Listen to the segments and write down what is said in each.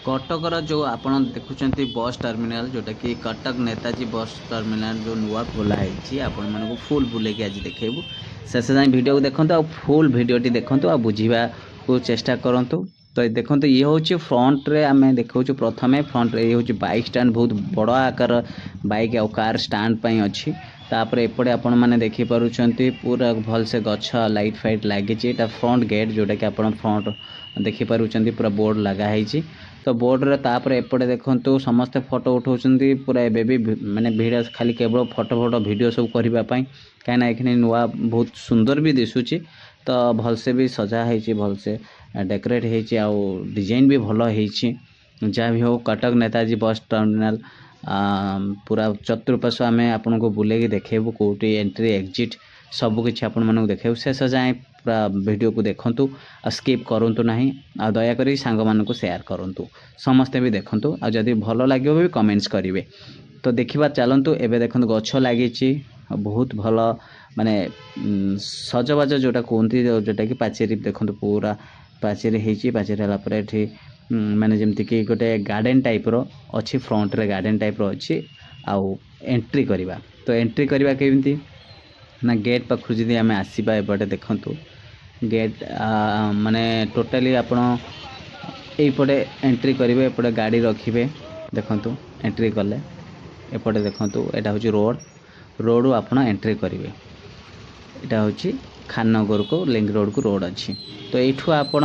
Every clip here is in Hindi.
कटकर जो आपण देखुंत बस टर्मिनाल जोटा कि कटक नेताजी बस टर्मिनाल जो नुआ खोला है आपण मानक फुल बुलेक आज देखू शेष जाए वीडियो को देखते आ फुल वीडियोटी देखते आ बुझा को चेष्टा करूँ। तो देखो ये हूँ फ्रंट रे आम देखा प्रथम फ्रंट रे ये हूँ बाइक स्टैंड बहुत बड़ आकार बाइक आ कार स्टैंड पर अच्छी तापर एपटे आपण मैंने देखिपुं पूरा भलसे गछ लाइट फाइट लगी फ्रंट गेट जोटा कि आप फ्रंट देखिपुं पूरा बोर्ड लगाई। तो बोर्ड रे तापर एपटे देखो समस्ते फोटो उठाऊँ पूरा एबे भी माने भिड़ खाली केवल फोटो वीडियो सब करने कहीं ये नुआ बहुत सुंदर भी दिशुची। तो भलसे भी सजा है भलसे डेकोरेट होती डिजाइन भी भल होती जहाँ भी हो कटक नेताजी बस टर्मिनाल पूरा चतुर्पार्श्व आम आपन को बुले देखेबू कौटी एंट्री एग्जिट सबकि आपण मानक देखेबू शेष जाए पूरा वीडियो को देखंतु आ स्किप करंतु नहीं आ दया करी सांग मानक शेयर करंतु समस्ते भी देखंतु आ जदि भल लागियो भी कमेंट्स करिवे। तो देखिबा चलंतु एबे देखंतु गछ लागिची बहुत भल माने सजबाज जोटा कहते जोटा कि पाचेरी देखंतु पूरा पाचेरी होती पाचेरी हला पर एठी माने जेमति कि गोटे गार्डन टाइप रो अच्छी फ्रंट रे गार्डन टाइप रो अच्छी आउ एंट्री करवा। तो एंट्री करवा केमती ना गेट पाखु जदि आम आसवा एपटे देखंतु गेट माने टोटाली आपण एपटे एंट्री करेंगे एपटे गाड़ी रखिए देखंतु एंट्री कले एपटे देखंतु एटा होची रोड आपण एंट्री करेंगे एटा होची खाननगर को लिंक रोड को रोड अच्छी। तो यू आपण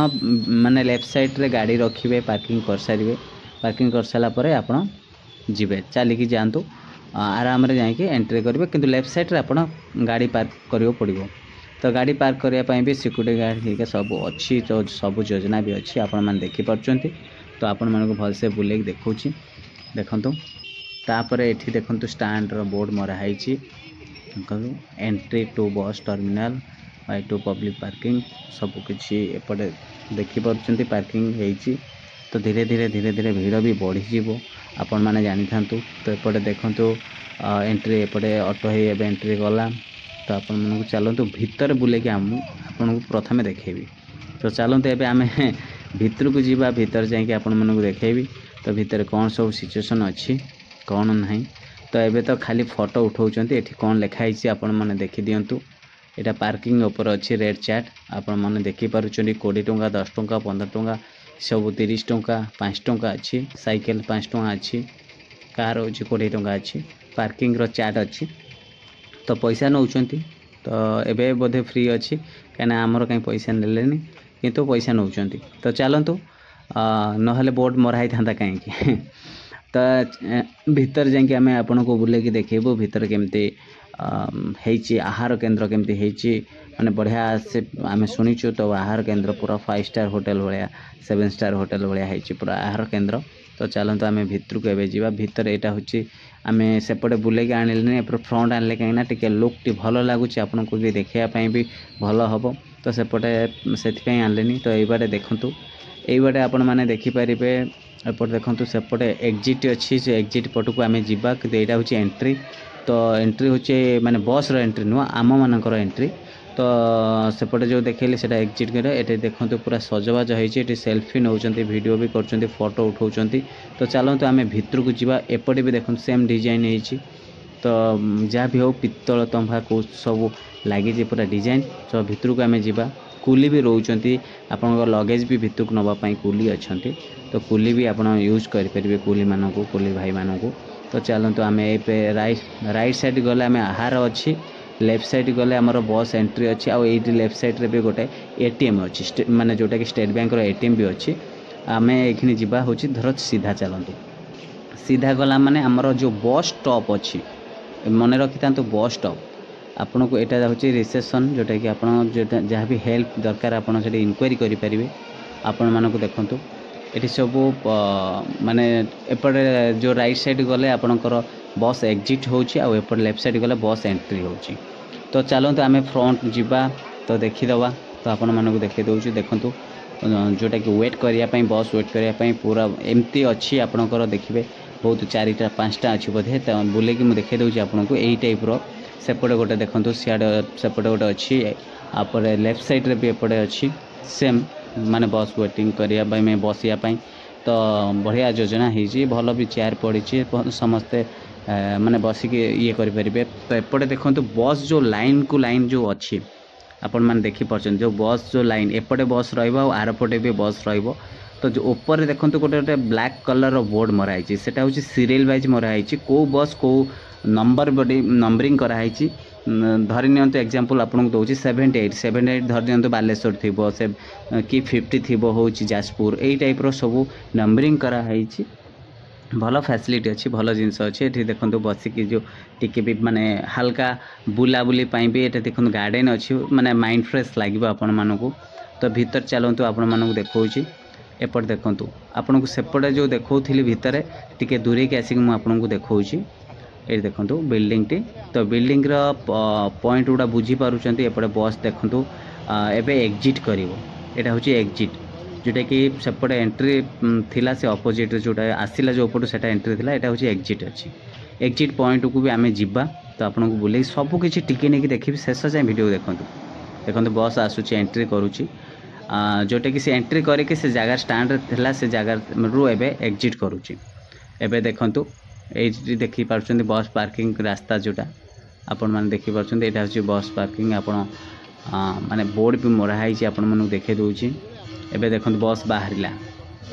माने लेफ्ट साइड रे गाड़ी रखिए पार्किंग कर सारे पार्किंग कर सारा पर आपण जीवे चलिकी जातु आराम रे जाके एंट्री करेंगे किंतु लेफ्ट साइड रे आपण गाड़ी पार्क करियो पड़िबो। तो गाड़ी पार्क करने भी सिक्यूरिटी गार्ड ठीक सब अच्छी तो सब योजना भी अच्छी आपण मैंने देखिपुं। तो आपण मानक भलसे बुले देखूँ देखंतु तापर एठी देखंतु स्टैंड रो बोर्ड मराई entry to bus terminal by to public parking सबकि एपटे देखिपुं पार्किंग होती। तो धीरे धीरे भीड़ भी बढ़ीज आपण मैंने जानी था। तो एपटे देखंतु एंट्री एपटे ऑटो ही एबे एंट्री गला। तो आपण मन चलतु भितर बुले आपन को प्रथमे देखेबी। तो चलतु एबे आमे भितर को जीवा भीतर जाके आपण मन को देखेबी। तो भितर कौन सब सिचुएशन अच्छी कौन नहीं। तो एबे तो खाली फोटो उठाउछंती एठी कौन लिखाई आपण मैंने देखि दियंतु एटा पार्किंग ऊपर अच्छी रेड चार्ट आपण मैंने देखि पारुछंती 20 टंका 10 टंका 15 टंका सब 30 टंका 5 टंका अच्छी साइकिल 5 टंका अच्छी कार होची 20 टंका अच्छी पार्किंग रो चार्ट अच्छी। तो पैसा नौचंती तो एबे बोधे फ्री अच्छी कहीं आमर कहीं पैसा नेलेनी किंतु पैसा नौचंती। तो चलतु नहले बोर्ड मराई था कहीं। तो भीतर जाके आम आपन को बुले देखबू भीतर केमती होती आहार केन्द्र केमती होती माने बढ़िया से आम शुणीचु। तो आहार केन्द्र पूरा 5 स्टार होटल भाया 7 स्टार होटल भाया होती पूरा आहार केन्द्र। तो चलतु आम भितर को एबे जीवा भीतर यहाँ हूँ आम सेपटे बुले आनिले एपर फ्रंट आनिले कहीं टे लुक टी भल लगुच आपन को भी देखापी भी भल हम। तो सेपटे से आनिले। तो ये देखूँ ये आपण मैंने देखिपारे एपटे देखूँ सेपटे एग्जिट अच्छी से एग्जिट पट को आम जावा कि यहाँ हूँ एंट्री। तो एंट्री हूँ माने बस रो एंट्री नुह आम मानकर एंट्री। तो सेपटे जो देखली से एग्जिट कर ये देखो पूरा सजबाज होती सेल्फी नौकरी वीडियो भी कर फोटो उठाऊँ। तो चलतु आम भितर को जीवा एपटे भी देखो सेम डिजाइन होती। तो जहाँ भी हो पित्तल तंभा को सब लगी पूरा डिजाइन। तो भितर को आम जावा कुली भी रोचंती आपण लगेज भी भितर को नापी कुली अच्छा। तो कुली भी आप यूज करेंगे कुली मानक कुली भाई मानक। तो चलतु आम ए राइट साइड गले आम आहार अच्छी लेफ्ट साइड गले आमर बस एंट्री अच्छी आउ ये लेफ्ट साइड रे भी गोटे एटीएम अच्छी माने जोटा कि स्टेट बैंक रो एटीएम भी अच्छी। आम ये जावा हूँ धर सीधा चलतु सीधा गला माने आमर जो बस स्टॉप अच्छी मन रखी था। तो बस स्टॉप आपन को यहाँ हूँ रिसेप्शन जोटा कि आप जहाँ भी हेल्प दरकार आप इनक्वारी करेंगे। आपण मानक देखूँ ये सब माने एपटे जो राइट साइड गले आपणकर बस एग्जिट होची आ एपट लेफ्ट साइड गले बस एंट्री होची। तो चलतु आम फ्रंट जीवा तो देखीदवा। तो आपण मानक देखी दूँ देखूँ जोटा कि वेट करने बस वेट करने पूरा एमती अच्छी आपणकर देखिए बहुत 4टा 5टा अच्छी बोधे। तो बुले कि मुझे देखी दूँ आपन को यही टाइप रो सेपटे गोटे देखूँ सियाड़े सेपटे गोटे अच्छी आपरे लेफ्ट साइड रे भी एपटे अच्छी सेम माने बस वेटिंग करने बसियापाई तो बढ़िया योजना होती भल भी चेयर पड़ी समस्ते माने बसिक ये करें। तो एपटे देखो बस जो लाइन को लाइन जो अच्छी आपण मैंने देखिपार जो बस जो लाइन एपटे बस रपटे भी बस रही। तो जो ऊपर देखो गोटे गोटे ब्लैक कलर बोर्ड मराई से हूँ सीरियल वाइज मराई कौ बस कौ नंबर बॉडी नंबरिंग कराई। धरी नियंतु एग्जांपल आपको दूसरी 78 धरी नियंतु बालेश्वर थी से कि 50 थी हूँ जाजपुर यही टाइप सब नंबरिंग कराई। भल फैसिलिटी अच्छी भल जिनस अच्छे ये देखो बसिक जो टिके भी माने हल्का बुलाबुली भी ये देखो गार्डन अच्छी माने माइंड फ्रेश लगे आपण मानक। तो भीतर चलतु आपण मानक देखा एपट देखूँ आपन को सेपटे जो देखी भितर टिके दूरे की आसिक मुझे देखा ये देखो बिल्डिंग टी। तो बिल्डिंग पॉइंट गुड़ा बुझीपार्टी एपटे बस देखूँ एवं एग्जिट कर यहाँ हूँ एग्जिट जोटा कि सेपटे एंट्री थिला से अपोजिट जोटा आसला जो उपटू से एंट्री थिला यहाँ हूँ एग्जिट अच्छी एग्जिट पॉइंट को भी आम जा। तो आपको बुले सबकि टिके नहीं देखी शेष जाए वीडियो देखो देखो बस आसूँ एंट्री करुच्ची जोटा कि से एंट्री करके से जगह स्टैंड थिला से जगह रू एबे एग्जिट करुच्ची। एबे देखंतु ये देखी पार्छन बस पार्किंग रास्ता जोटा आपण मैंने देखी पार्छन यहाँ हूँ बस पार्किंग आपण माने बोर्ड भी मराई आपण मन देखे दूची। एबे देखो बस बाहरिला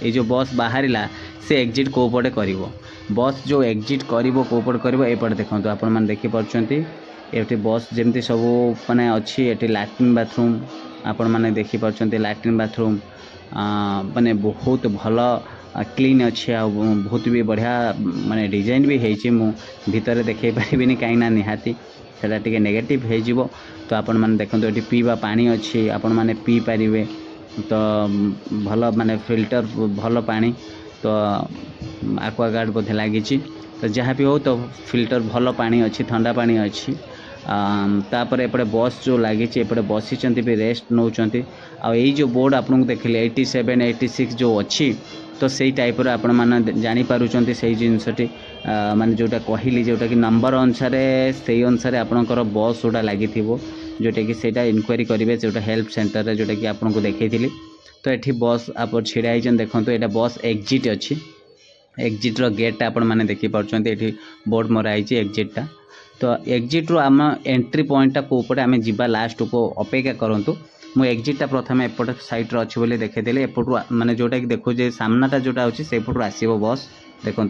ये जो बस बाहरिला से एग्जिट कौ पटे कर बस जो एग्जिट कर कौ पटे कर एपटे देखो आपण मैंने देखी पार्छन ये बस जमती सब माने अच्छी ये लैट्रिन बाथरूम आपण मैंने देखी पार्छन लैट्रिन बाथरूम माने बहुत भल क्लीन अच्छे बहुत भी बढ़िया माने डिजाइन भी होती भितर देखे पारिनी कहीं निहाती सेटा टिके नेगेटिव हो। तो आपण मैंने देखो ये पीवा पानी अच्छी आपण मैंने पी पारे तो भल माने फिल्टर भल पानी तो एक्वागार्ड बोधे लगी। तो जहाँ भी हो तो फिल्टर भल पानी अच्छी ठंडा पानी अच्छी तापर एपटे बस जो लगी एपटे बसी भी रेस्ट नौकरी आई जो बोर्ड आपको देखिले 87 86 जो अच्छी तो सही टाइप आपण मैंने जानीपार से जिनसटी माने जोटा कहली जोटा कि नंबर अनुसार से अनुसार आपणकर बस जोटा लगी जोटा कि सेटा इनक्वारी करेंगे जोटा हेल्प सेंटर जोटा कि आपको देखी। तो ये बस आप छिड़ा ही देखो यहाँ बस एग्जिट अच्छी एग्जिट्र गेटा आपण मैंने देखिपार ये बोर्ड मराई एक्जिटा। तो एग्जिट रू आम एंट्री पॉइंटा कौपटे आम जा लास्ट को अपेक्षा करूँ मु एग्जिटा प्रथम एपट साइड अच्छी बोली देखीदेली एपटू माने जोटा कि देखो सामनाटा जोटा अच्छी से पटू आसो बस देखो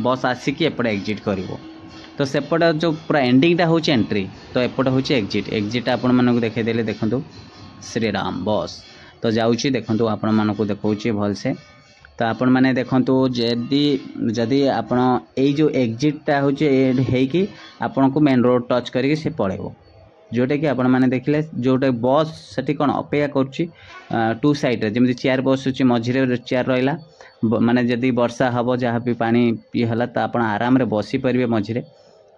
बस आसिक एपटे एग्जिट कर। तो सेपटे जो पूरा एंडिंगटा हूँ एंट्री तो एपटे हूँ एग्जिट एग्जिट आपण मानक देखीदेली देखो श्रीराम बस तो जाऊँगी देखो आपण मानक देखा भलसे। तो आपण मैंने देखो जदि आपण ये जो एग्जिटा हूँ कि आपन को मेन रोड टच करके से पड़ेबो जोटा कि आपण मैंने देखिले जोटा बस से कौन अपेक्षा कर टू साइड जमी चेयर बस हो मझे चेयर रहा माने जदि वर्षा हम जहाँ भी पानी है तो आप आराम बसी पारे मझे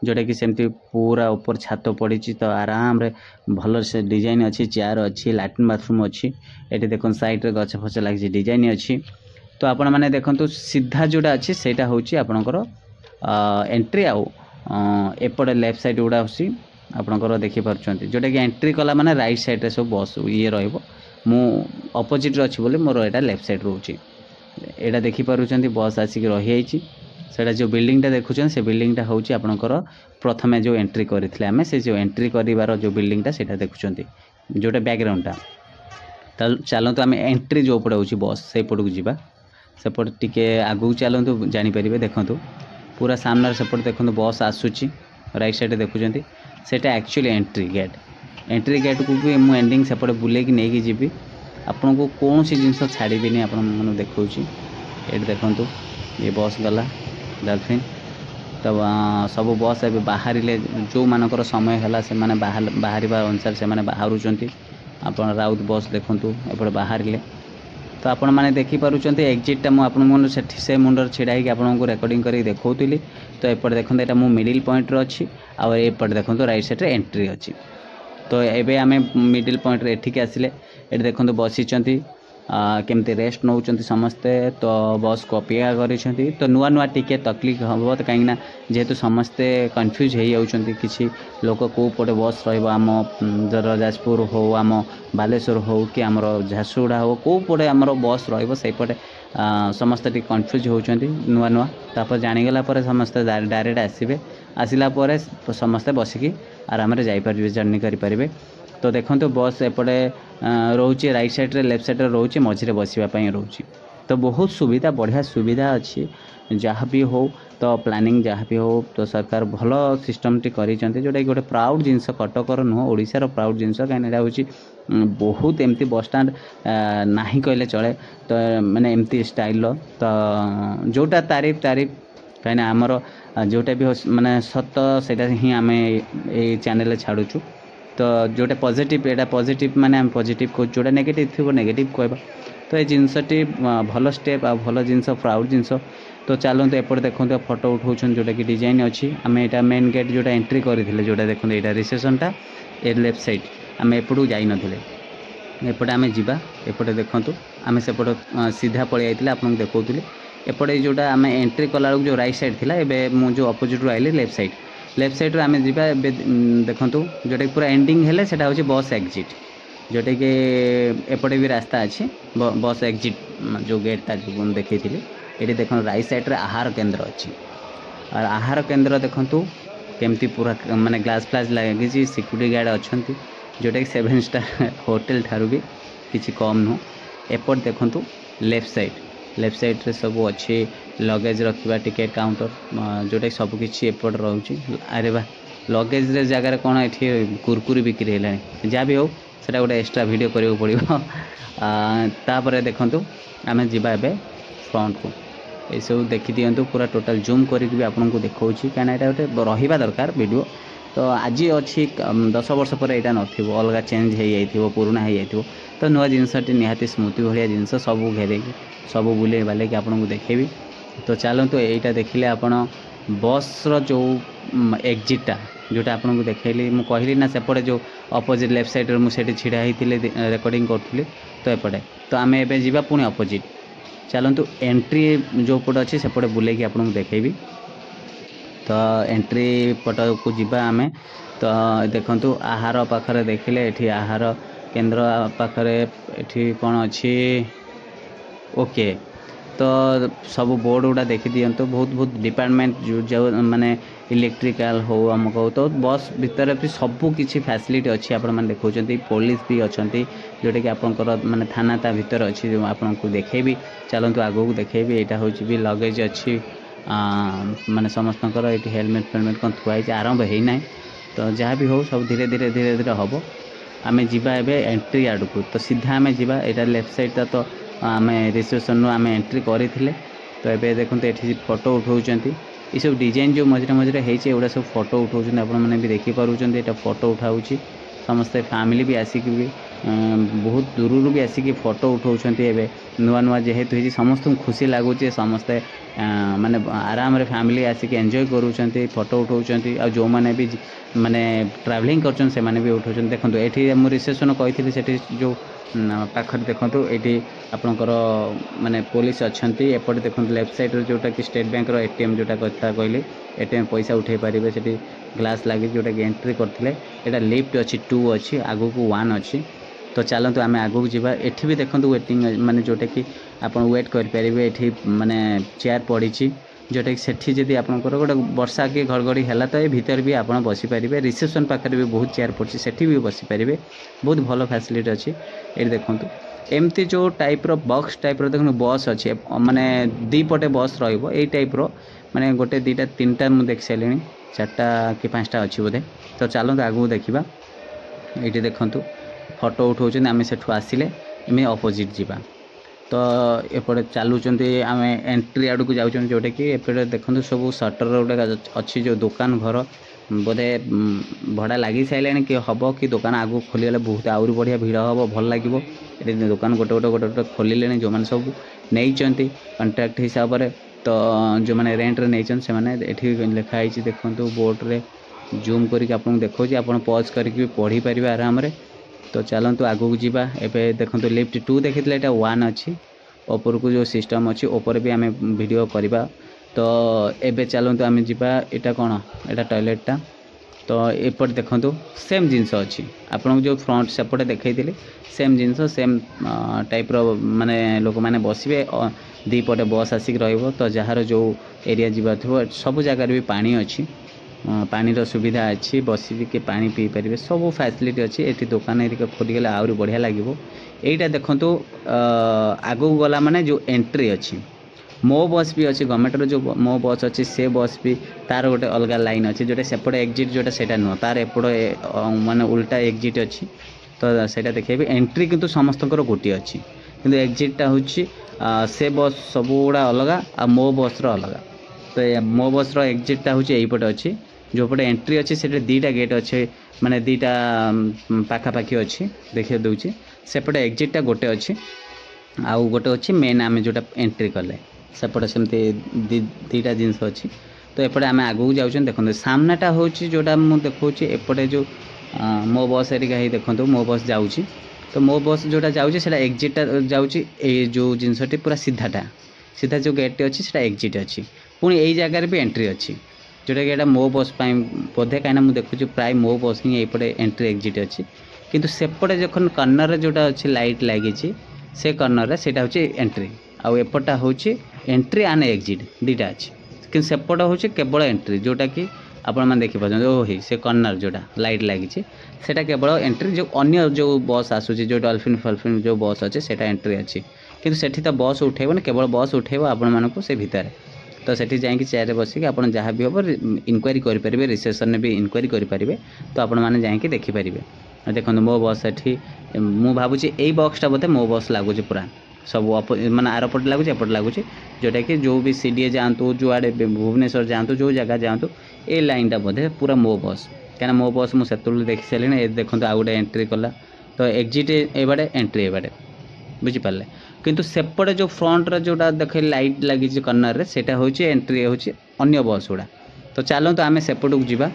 जोटा कि सेमती पूरा ऊपर छात पड़ी तो आराम रे भल से डिजाइन अच्छी चेयर अच्छी लैट्रिन बाथरूम अच्छी ये देखो साइड रे गछ फछ लगी डिजाइन अच्छी। तो आपण मैंने देखो सीधा जोटा अच्छी से हूँ आपणकर एंट्री आउ एपटे लेफ्ट साइड गुड़ा हूँ आपणकर देखिपार जोटा कि एंट्री कला माने राइट साइड रे सब बस ये मु अपोजिट अच्छी बोले मोर यहाँ लेफ्ट साइड रोचे यहाँ देखिपार बस आसिक रही सेटा जो बिल्डिंगटा देखुन से बिल्डिंगटा हूँ आपणकर प्रथम जो एंट्री करते आम से जो एंट्री कर जो बिल्डिंगटा से देखुं जोटा बैकग्राउंडटा। चलतु आम एंट्री जो पड़े हूँ बस से पटक जावा सेपट टिके आगू चलतु जानीपर देखूँ पूरा सामने सेपट देखो बस आसूची राइट साइड देखुं सेटा एक्चुअली एंट्री गेट को भी मुझे एंडिंग सेपटे बुले नहीं जी आपन को कौन सी जिनस छाड़बी आपन देखा ये देखूँ ये बस गला डॉल्फिन। तो सब बस ए बाहर जो मानकर समय है से बाहर अनुसार से बाहर आप राउत बस देखूँ एपटे बाहर। तो आपण मैंने देखिपार एक्जिटा मुझे से मुंडर छिड़ा आपको रेकर्डिंग कर देखी। तो एपटे देखो यहाँ मुझे मिडिल पॉइंट अच्छी आउट देखो राइट साइड एंट्री अच्छी। तो एबे आम मिडिल पॉइंट एठिक आसिले ये देखो बसी केमती रेस्ट नौ समस्ते तो बस को अपेक्षा कर। तो नुआ नुआ टिके तकलीफ हम तो कहीं जेहेतु समस्ते कन्फ्यूज हो जाती किसी लोक कौ पटे बस रम जाजपुर हो आम बालेश्वर हो कि आमर झारसुगुड़ा हो कौ पटे आमर बस रपटे समस्ते टी कन्फ्यूज होउछंती नुआ नुआ तापर जानिगला पर समस्ते डायरेक्ट आसबे आसला पर समस्ते बसिकी आराम रे जाई परिबे जर्नी करि परिबे। तो देखो बस एपटे रोचे राइट साइड रे लेफ्ट साइड रे रोचे मझे बसवा रोचे तो बहुत सुविधा बढ़िया सुविधा अच्छी जहाँ भी हो तो प्लानिंग जहाँ भी हो तो सरकार भल सिस्टम टी करी जोटा कि गोटे प्राउड जिनस कटकर नुह ओडिशार प्राउड जिनस कहीं हूँ बहुत एमती बस स्टाण्ड नहीं कहले चले तो माने एमती स्टाइल तो जोटा तारीफ तारीफ कहीं आमर जोटा भी माने सत से ही आम ये चैनल छाड़ुचु तो जोटा पॉजिटिव एटा पॉजिटिव माने हम पॉजिटिव को जोटा नेगेटिव थी नेगेटिव कहबा तो ये जिनसटी भल स्टेप आ भल जिनस प्राउड जिनस तो चलते एपटे देखते फोटो उठाऊन जोटा कि डिजाइन अच्छी आम यहाँ मेन गेट जोटा एंट्री करते जोटा देखते यहाँ रिसेप्शनटा ए लेफ्ट साइड आम एपटू जाई नथिले एपटे आम जावा एपटे देखूँ आम सेपट सीधा पलि आइले आपको देखौली एपटे जोटा आम एंट्री कला जो राइट साइड थिला एबे मु जो अपोजिट रो आइले लेफ्ट साइड रो आम जावा देखूँ जोटा पूरा एंडिंग हेले सेटा होची बस एग्जिट जोटा कि एपटे भी रास्ता अच्छी बस एग्जिट जो गेटा जो देखी ये देख राइट साइड रे आहार केन्द्र अच्छी और आहार केन्द्र देखूँ केमती पूरा माने ग्लास फ्लास लगी सिक्यूरीटी गार्ड अच्छा जोटा कि 7 स्टार होटल ठारू भी किसी कम नुह एपट देखूँ लेफ्ट साइड रे सब अच्छे लगेज रखा टिकेट काउंटर जोटा कि सबकि एपट रोचे अरे बा लगेज रे जगार कौन ये कुरकुरी बिक्री है जहाँ भी हो सेटा गोटे एक्स्ट्रा वीडियो करियो पड़िबो तापर देखंतु आमे जिबा एबे फ्रंट को ये सब देखि दियंतु पूरा टोटल जूम करके भी आपन को देखौछि काना एटा गोटे रहिबा दरकार वीडियो तो आज अच्छी 10 वर्ष पर यहाँ नथिबो अलगा चेंज हो जाइथिबो पुराना हो जाइथिबो तो नुआ जिनसटी निहाती स्मृति भाया जिनस सब घेरे सब बुले बाले कि आपन को देखेबी तो चलतु यहीटा देखिले आपन बस जो एग्जिटा जोटा आपन को देखली मुझे कहली ना सेपटे जो अपोजिट लेफ्ट साइड मुझे छिड़ा होती रेकर्डिंग करी तो एपटे तो आम एबे जीवा पुणी अपोजिट चलतु एंट्री जो पट अच्छे सेपटे बुले कि आपन को देखेबी तो एंट्री पट को जीवा आमे तो देखंतु आहार पाखरे देखिले एठी आहार केंद्र पाखरे एठी कौन अच्छी ओके तो सब बोर्ड गुड़ा देखी दियंतु बहुत बहुत डिपार्टमेंट जो माने इलेक्ट्रिकल हो आमक हो तो बस भितर भी सबू किसी फैसिलिटी अच्छी आपण मैंने देखते पुलिस भी अच्छा जोटा कि आपंकर माने थाना ता भितर अच्छी जो आपन को देखेबी चलतु आगो को देखेबी यहाँ हूँ भी लगेज अच्छी माने समस्तकर ये हेलमेट फेलमेट कौन थुआई आरंभ है ना तो जहाँ भी हो सब धीरे धीरे धीरे धीरे हम आम जीवा एंट्री आड़ को तो सीधा आम जीवा यहाँ लेफ्ट साइड तो आम रिसेप्शन आम एंट्री करते तो ये देखते ये फोटो उठाऊँ ये सब डिजाइन जो मझे मझे होगा सब फोटो उठाऊँ आपने भी देखिपुर ये फोटो उठाऊँ समस्ते फैमिली भी आसिक भी बहुत दूर भी आसिक फोटो उठाऊँ नुआ नुआ जेहेतु हो समस्त खुशी लगुच समस्ते माने आराम रे फैमिली आसिक एंजॉय करूँ फोटो उठाऊँ आ जो मैंने भी माने ट्रैवलिंग कर भी उठाऊँ देखो ये मुझे रिसेप्शन कही से जो पाखर देखो ये आपणकर माने पुलिस अच्छा एपटे देखो लेफ्ट साइड जोटा कि स्टेट बैंक एटीएम जोटा कथा कहली एटीएम पैसा उठे पारे से ग्लास लगे जोटा कि एंट्री करते यहाँ लिफ्ट अच्छी 2 अच्छी आगू को 1 अच्छी तो चलतु आम आगू जावा एठी भी देखो वेटिंग माने जोटा कि आप वेट करेंगे ये माने चेयर पड़ी जोटा कि सेठी जदि आपंकर गोटे वर्षा कि घड़घड़ी है तो ये भीतर भी आप बसीपारे रिसेप्शन पाखे भी बहुत चेयर पड़ी सेठी भी बसीपारे बहुत भल फैसिलिटी अच्छी ये देखूँ एमती जो टाइप्र बॉक्स टाइप्र देखो बस अच्छे माने 2 पटे बस रही टाइप्र माने गोटे 2टा 3टा मुझे देख सारे 4टा कि 5टा अच्छी बोधे तो चलते आगू देखा ये देखूँ फोटो उठाऊँ आम से आसिले एम अपोजिट जावा तो एपटे चलुँच आम एंट्री आड़ को जाऊँ जोटा कि एपटे देखो सब सटर गोटे अच्छी जो दुकान घर बोधे भड़ा लगी सारे कि हम कि दुकान आगू खोलीगले बहुत आहरी बढ़िया भिड़ हम भल लगे ये दुकान गोटे गोटे गोटे गोटे खोलिले जो मैंने सब नहीं कंट्राक्ट हिसाब से तो जो मैंने रेंट रे नहीं से लिखाई देखो बोर्ड रे जूम करके आपको देखो आप पॉज करके पढ़ी पारे आराम से तो चलतु आगू को जीवा एबे देखो लिफ्ट 2 देखी 1 अच्छी ऊपर को जो सिस्टम अच्छी ऊपर भी आम वीडियो करवा तो एबे चलतु आम जीवा यहाँ कौन यहाँ टॉयलेटा तो एपट देखो सेम जिनस अच्छी आपन जो फ्रंट सेपटे देखी सेम जिनस सेम टाइप्र माने लोक मैंने बसवे दी पटे बस आसिक रहिबो तो जार जो एरिया जीवा थो सब जगह भी पानी अच्छी पानी रो सुविधा अच्छी बसी के पानी पी पारे सब फैसिलिटी अच्छी एटी दुकान एरिका खोलीगले आहरी बढ़िया लगे यहीटा देखो आगू गला माने जो एंट्री अच्छी मो बस भी अच्छी गवर्नमेंट जो मो बस अच्छी से बस भी तार गोटे अलग लाइन अच्छी जोटा सेपटे एक्जिट जोटा सेटा नुह तार एपटे माने उल्टा एक्जिट अच्छी तो सेटा देखिए एंट्री किंतु समस्त गोटे अच्छी किंतु एक्जिटा हूँ से बस सब गुड़ा अलग आ मो बस अलग तो मो बस एक्जिटा हूँ यहीपटे अच्छी जो पटे एंट्री अच्छी से दीटा गेट अच्छे माने दीटा पाखापाखि अच्छी देखिए दूसरी सेपटे एक्जिटा गोटे अच्छी आउ गोटे अच्छी मेन आम जोटा एंट्री कले सेपटे सेमती दीटा जिनस अच्छी तो एपटे आम आगू जाऊँ देखते सामनाटा हूँ जोटा मुझे देखा एपटे जो मो बस एरिका ही देखो मो बस जाऊँगी तो मो बस जोटा जाऊँगी से एक्जिटा जाऊँगी जो जिनसटी पूरा सीधा जो गेट अच्छी से एक्जिट अच्छी पुणी यही जगार भी एंट्री अच्छी जोटा कि मो बस बोधे कहीं मुझे देखुची प्राय मो बस ही यहीपटे एंट्री एक्जिट अच्छी किंतु सेपटे जखन कर्नर जोटा अच्छी लाइट लगी से कर्नर से एंट्री आउ एपटा हूँ एंट्री आने एक्जिट दीटा अच्छी कि सेपट हूँ केवल एंट्री जोटा कि आपण मैंने देखिपार ओही से कर्नर जोटा लाइट लगी सेटा केवल एंट्री जो अन्य जो बस आसूँ जो डॉल्फिन फल्फिन जो बस अच्छे से एंट्री अच्छी किंतु सेठी तो बस उठेबनी केवल बस उठेब आपण मानक से भितर तो सेठी जाइए चेयर बसिक आप जहाँ भी हम इनक्वारी करेंगे रिसेप्शन भी इनक्वारी करेंगे तो आपण मैंने जाइए देखिपारे देखो मो बस एठी मु भावुची यही बक्सटा बोधे मो बस लगुच पूरा सब माने आरपट लगुच एपट लगुच जोटा कि जो भी सीडीए जातु जो आड़े भुवनेश्वर जातु जो जगह जातु ए लाइनटा बोधे पूरा मो बस क्या मो बस मुझे देखी सारे देखो आउ गोटे एंट्री कला तो एक्जिट एबाड़े एंट्री एबाड़े बुझिपारे किंतु सेपटे जो फ्रंट जोटा देखे लाइट लगी कर्नर रे सेटा होची एंट्री होची अन्य बस गुड़ा तो चलो तो आम सेपट को जीवा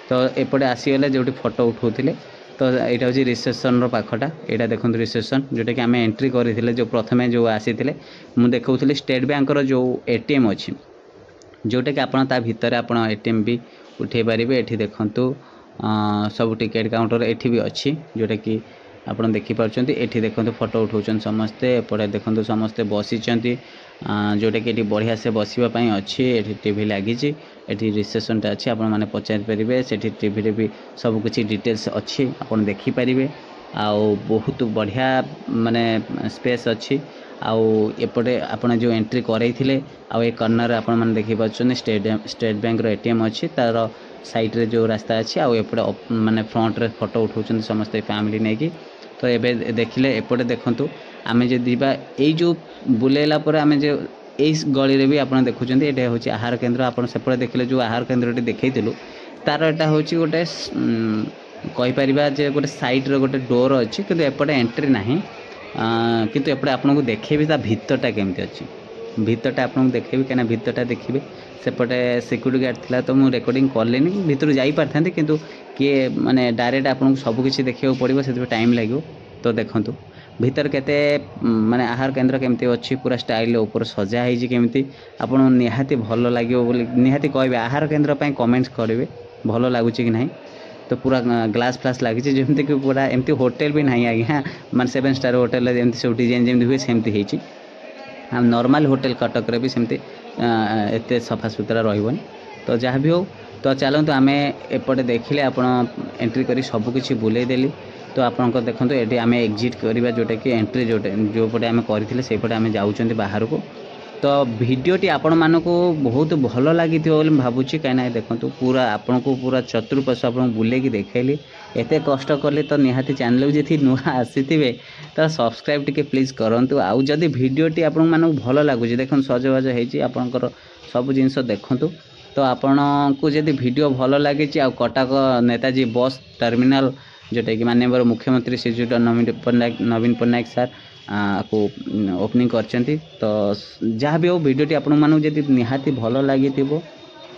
तो एपटे आसीगले जो फोटो उठाउथिले तो यहाँ हूँ रिसेप्शन पाखटा यहाँ देखो रिसेप्शन जोटा कि आम एंट्री करते जो प्रथमे जो आसी मुझे देखा स्टेट बैंक जो एटीएम अच्छी जोटा कि आपड़ ता भितर आप एटीएम भी उठे पारे ये देखु सब टिकेट काउंटर एठी भी अच्छी जोटा कि आप देखिपार्टी ये देखो फोटो उठाऊँ समस्ते एपटे देखो समस्ते बसीचंती जोटा कि बढ़िया से बसवाई अच्छी ये टीवी लगी ये रिसेप्शन अच्छी आप पचारि पारे से टीवी भी सब किसी डिटेल्स अच्छी आप देखिपारे आउ बहुत बढ़िया माने स्पेस अच्छी आउ एपटे आपन जो एंट्री करैथिले आउ ए कर्नर आपन माने देखि पाछन स्टेट बैंक रो एटीएम अच्छी तार साइड रे जो रास्ता अच्छी आउ एपटे माने फ्रंट रे फोटो उठाउछन समस्त फैमिली नै कि तो एबे देखिले एपटे देखंतु आमे जे दिबा एई जो बुलेला पर आमे जे एई गली रे भी आपन देखुछन एटा होची आहार केंद्र आपन सेपटे देखिले जो आहार केंद्र टी देखैतिलु तार एटा होची गोटे कहि परिबा जे गोटे साइड रे गोटे डोर अच्छी किंतु एपटे एंट्री नाही किंतु एपटे आपनको देखेबी ता भितरटा केमती अच्छी भितरटा आपनको देखेबी केना भितरटा देखिबे सेपटे सिक्यूरिटी गार्ड थिला तो मु रेकॉर्डिंग करलेनी भितर जाई पारथांती किंतु किए माने डायरेक्ट आपनको सब किछि देखियो पड़िबो सेति टाइम लागो तो देखंतु भितर केते माने आहार केंद्र केमती अच्छी पूरा स्टाइल ऊपर सजा है केमती आपन निहाती भल लागियो बोली निहाती कहबे आहार केंद्र पय कमेंट्स करिवे भल लागुची कि नाही तो पूरा ग्लास फ्लास लगी जमती कि पूरा एमती होटेल भी नहीं आज्ञा माने 7 स्टार होटेल जमती सब डिजाइन जमती हुए सेमती होती नॉर्मल होटेल कटक रे भी सेमती एते सफा सुतरा रहिबनी तो जहाँ भी हो तो चलते आम एपटे देखिले आप एंट्री करी सबकिछि बुले देली तो आपको देखो ये आम एग्जिट करवा जोटा कि एंट्री जो पटे आम करथिले से पटे आम जाउछन्ती बाहर को तो भिडटी आपण मानक बहुत भल लगी भावुची कहीं देखो पूरा आपन को पूरा चतुर्पाश आप बुले देखली एत कष्ट कले तो निहाती चैनल जी नुआ आसी तो सब्सक्राइब टी प्लीज करूँ आउ जदि भिडटी आपण मानक भल लगुच देख सजबाज होकर सब जिन देखूँ तो आपन को जदि वीडियो भल लगी आ कटक नेताजी बस टर्मिनाल जोटा कि माननीय मुख्यमंत्री श्रीजुत नवीन पट्टनायक सार को ओपनिंग करचंती तो जहाँ भी हो वीडियोटी आपण मानू जदि निहाती भल लगी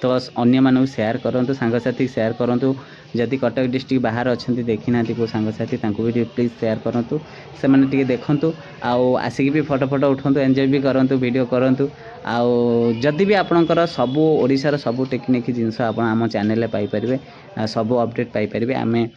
तो अन्य मानू शेयर करंतु सांगसाथी शेयर करंतु जदि कटक डिस्ट्रिक्ट बाहर अच्छा देखी ना को सांगसाथी भी प्लीज शेयर करंतु से माने टिके देखंतु आउ आसिक भी फोटो फोटो उठंतु एंजॉय भी करंतु वीडियो करंतु आउ जदि भी आपणकर सबू ओडिशार सबू टेक्निक जिनस आपण आम चैनल पाई परिबे सबू अपडेट पाई परिबे आमे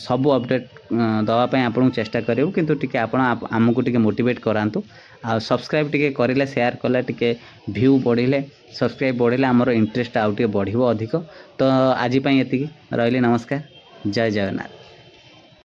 सबू अपडेट दवा पय आपन चेष्टा करियो किंतु टिके आपण आमको टिके मोटिवेट करांतु आ सब्सक्राइब टिके करिले शेयर कले टिके व्यू बढ़िले सब्सक्राइब बढ़िले आमर इंटरेस्ट आउ टिके बढ़िबो अधिक। तो आज पई एतिकी रहली नमस्कार जय जगन्नाथ।